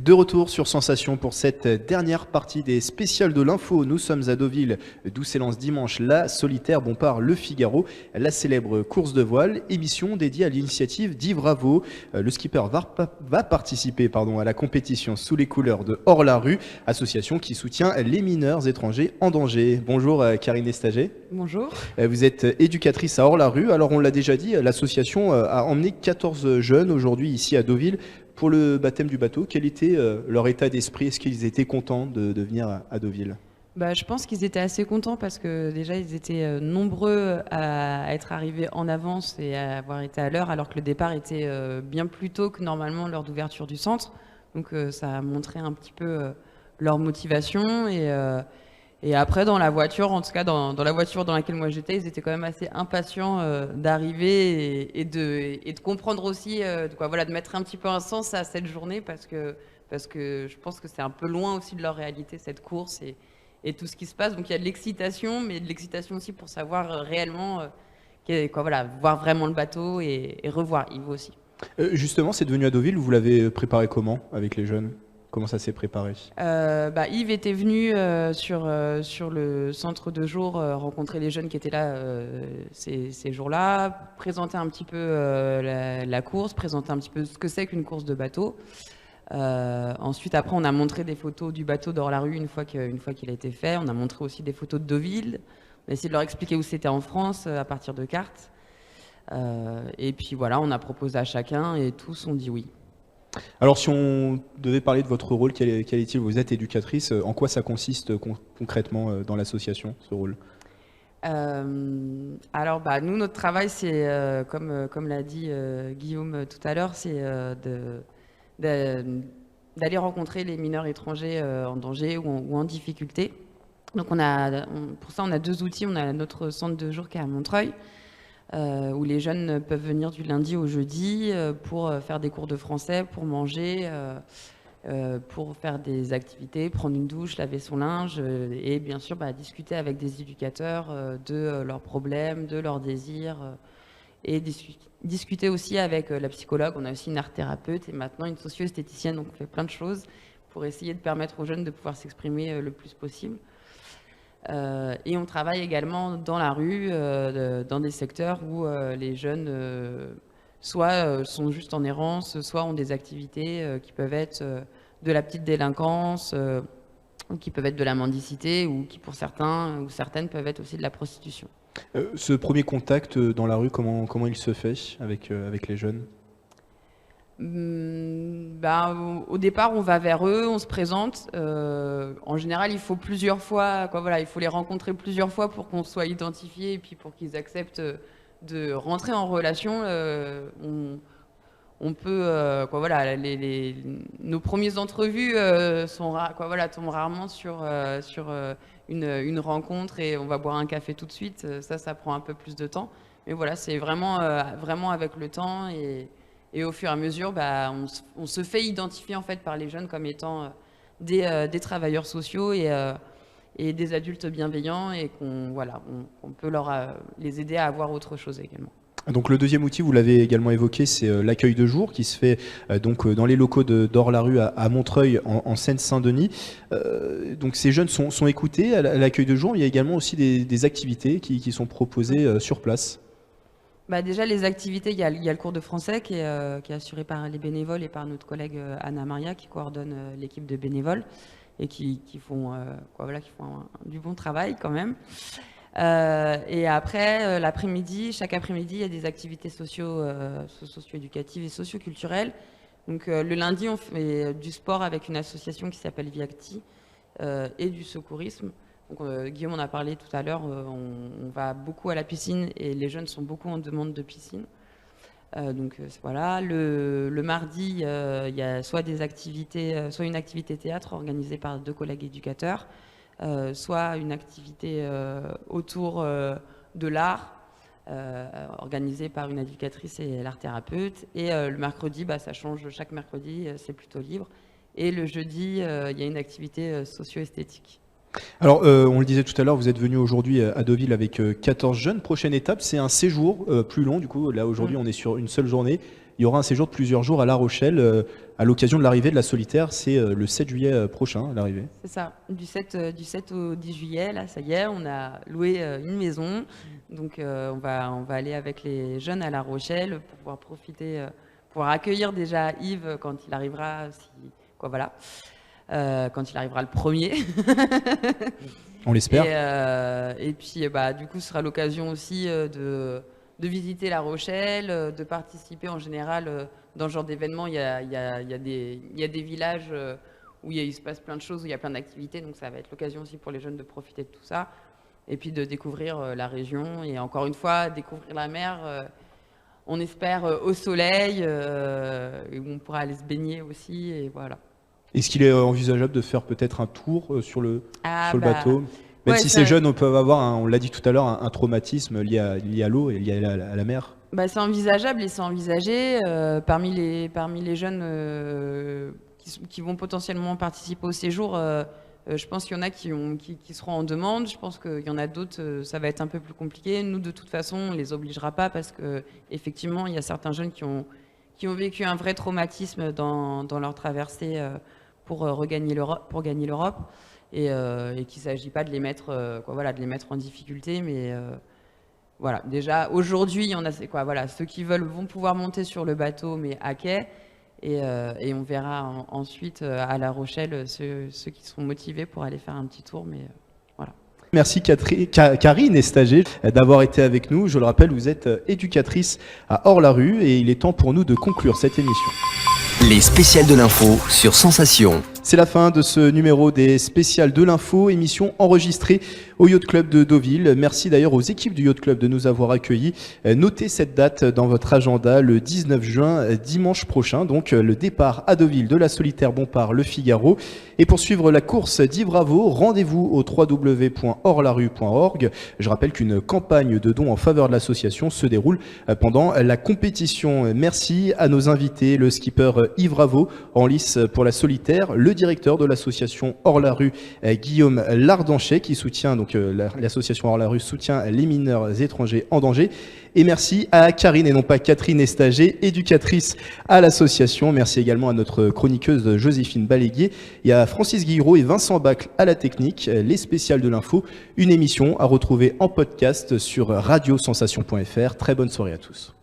De retour sur Sensation pour cette dernière partie des spéciales de l'info. Nous sommes à Deauville, d'où s'élance dimanche la solitaire Bompard Le Figaro, la célèbre course de voile, émission dédiée à l'initiative d'Yves Raveau. Le skipper va participer à la compétition sous les couleurs de Hors la rue, association qui soutient les mineurs étrangers en danger. Bonjour Karine Estager. Bonjour. Vous êtes éducatrice à Hors la rue. Alors on l'a déjà dit, l'association a emmené 14 jeunes aujourd'hui ici à Deauville pour le baptême du bateau. Quel était leur état d'esprit? Est-ce qu'ils étaient contents de venir à Deauville? Je pense qu'ils étaient assez contents parce que déjà ils étaient nombreux à être arrivés en avance et à avoir été à l'heure, alors que le départ était bien plus tôt que normalement l'heure d'ouverture du centre. Donc ça a montré un petit peu leur motivation et après dans la voiture, en tout cas dans la voiture dans laquelle moi j'étais, ils étaient quand même assez impatients d'arriver et de comprendre aussi, de mettre un petit peu un sens à cette journée parce que je pense que c'est un peu loin aussi de leur réalité cette course et tout ce qui se passe. Donc il y a de l'excitation, mais de l'excitation aussi pour savoir réellement, voir vraiment le bateau et revoir Yves aussi. Justement, c'est devenu à Deauville, vous l'avez préparé comment avec les jeunes? Comment ça s'est préparé? Yves était venu sur le centre de jour rencontrer les jeunes qui étaient là ces jours-là, présenter un petit peu la course, présenter un petit peu ce que c'est qu'une course de bateau. Ensuite, après, on a montré des photos du bateau d'Hors la rue une fois qu'il a été fait. On a montré aussi des photos de Deauville. On a essayé de leur expliquer où c'était en France à partir de cartes. Et puis voilà, on a proposé à chacun et tous ont dit oui. Alors si on devait parler de votre rôle, quel est-il? Vous êtes éducatrice, en quoi ça consiste concrètement dans l'association, ce rôle? Nous, notre travail, c'est, comme l'a dit Guillaume tout à l'heure, c'est d'aller rencontrer les mineurs étrangers en danger ou en difficulté. Donc pour ça, on a deux outils. On a notre centre de jour qui est à Montreuil, où les jeunes peuvent venir du lundi au jeudi pour faire des cours de français, pour manger, pour faire des activités, prendre une douche, laver son linge et bien sûr discuter avec des éducateurs de leurs problèmes, de leurs désirs et discuter aussi avec la psychologue. On a aussi une art thérapeute et maintenant une socio-esthéticienne, donc on fait plein de choses pour essayer de permettre aux jeunes de pouvoir s'exprimer le plus possible. Et on travaille également dans la rue, dans des secteurs où les jeunes soit sont juste en errance, soit ont des activités qui peuvent être de la petite délinquance, ou qui peuvent être de la mendicité, ou qui pour certains ou certaines peuvent être aussi de la prostitution. Ce premier contact dans la rue, comment il se fait avec les jeunes? Au départ, on va vers eux, on se présente. En général, il faut plusieurs fois, il faut les rencontrer plusieurs fois pour qu'on soit identifié et puis pour qu'ils acceptent de rentrer en relation. On peut, nos premières entrevues tombent rarement sur une rencontre et on va boire un café tout de suite. Ça prend un peu plus de temps. Mais voilà, c'est vraiment avec le temps et au fur et à mesure, on se fait identifier en fait par les jeunes comme étant des travailleurs sociaux et des adultes bienveillants et qu'on peut les aider à avoir autre chose également. Donc le deuxième outil, vous l'avez également évoqué, c'est l'accueil de jour qui se fait dans les locaux d'Hors la rue à Montreuil en Seine-Saint-Denis. Donc ces jeunes sont écoutés à l'accueil de jour. Il y a également aussi des activités qui sont proposées sur place. Déjà, les activités, il y a le cours de français qui est assuré par les bénévoles et par notre collègue Anna Maria qui coordonne l'équipe de bénévoles et qui font du bon travail quand même. Et après, l'après-midi, chaque après-midi, il y a des activités socio-éducatives et socio-culturelles. Donc le lundi, on fait du sport avec une association qui s'appelle Viacti et du secourisme. Donc, Guillaume en a parlé tout à l'heure, on va beaucoup à la piscine et les jeunes sont beaucoup en demande de piscine. Voilà. Le mardi, il y a soit une activité théâtre organisée par deux collègues éducateurs, soit une activité autour de l'art organisée par une éducatrice et l'art thérapeute. Et le mercredi, ça change chaque mercredi, c'est plutôt libre. Et le jeudi, il y a une activité socio-esthétique. Alors, on le disait tout à l'heure, vous êtes venu aujourd'hui à Deauville avec 14 jeunes. Prochaine étape, c'est un séjour plus long. Du coup, là, aujourd'hui, on est sur une seule journée. il y aura un séjour de plusieurs jours à La Rochelle à l'occasion de l'arrivée de la Solitaire. C'est le 7 juillet prochain, l'arrivée. C'est ça, du 7 au 10 juillet, là, ça y est, on a loué une maison. Donc, on va aller avec les jeunes à La Rochelle pour pouvoir profiter, pouvoir accueillir déjà Yves quand il arrivera, quand il arrivera le premier. On l'espère. Et puis, du coup, ce sera l'occasion aussi de visiter La Rochelle, de participer en général dans ce genre d'événements. Il y a des villages où il se passe plein de choses, où il y a plein d'activités. Donc, ça va être l'occasion aussi pour les jeunes de profiter de tout ça. Et puis, de découvrir la région. Et encore une fois, découvrir la mer, on espère au soleil, où on pourra aller se baigner aussi. Et voilà. Est-ce qu'il est envisageable de faire peut-être un tour sur le bateau ? Même si ces jeunes peuvent avoir, on l'a dit tout à l'heure, un traumatisme lié à l'eau et lié à la mer. C'est envisageable et c'est envisagé. Parmi les jeunes qui vont potentiellement participer au séjour, je pense qu'il y en a qui seront en demande. Je pense qu'il y en a d'autres, ça va être un peu plus compliqué. Nous, de toute façon, on ne les obligera pas parce qu'effectivement, il y a certains jeunes qui ont vécu un vrai traumatisme dans leur traversée pour gagner l'Europe. Et qu'il ne s'agit pas de les mettre en difficulté, mais voilà. Déjà aujourd'hui, il y en a ceux qui vont pouvoir monter sur le bateau, mais à quai, et on verra ensuite à La Rochelle ceux qui seront motivés pour aller faire un petit tour, mais voilà. Merci Karine Estager d'avoir été avec nous. Je le rappelle, vous êtes éducatrice à Hors-la-Rue et il est temps pour nous de conclure cette émission. Les spéciales de l'info sur Sensation. C'est la fin de ce numéro des spéciales de l'info, émission enregistrée au Yacht Club de Deauville. Merci d'ailleurs aux équipes du Yacht Club de nous avoir accueillis. Notez cette date dans votre agenda, le 19 juin, dimanche prochain. Donc le départ à Deauville de la Solitaire Bompard Le Figaro. Et pour suivre la course d'Yves Raveau, rendez-vous au www.horlarue.org. Je rappelle qu'une campagne de dons en faveur de l'association se déroule pendant la compétition. Merci à nos invités, le skipper Yves Raveau en lice pour la Solitaire, le directeur de l'association Hors-la-Rue, Guillaume Lardanchet, qui soutient l'association Hors-la-Rue soutient les mineurs étrangers en danger. Et merci à Karine et non pas Catherine Estager, éducatrice à l'association. Merci également à notre chroniqueuse Joséphine Baléguier et à Francis Guiraud et Vincent Bacle à la technique. Les spéciales de l'info, une émission à retrouver en podcast sur radiosensation.fr. Très bonne soirée à tous.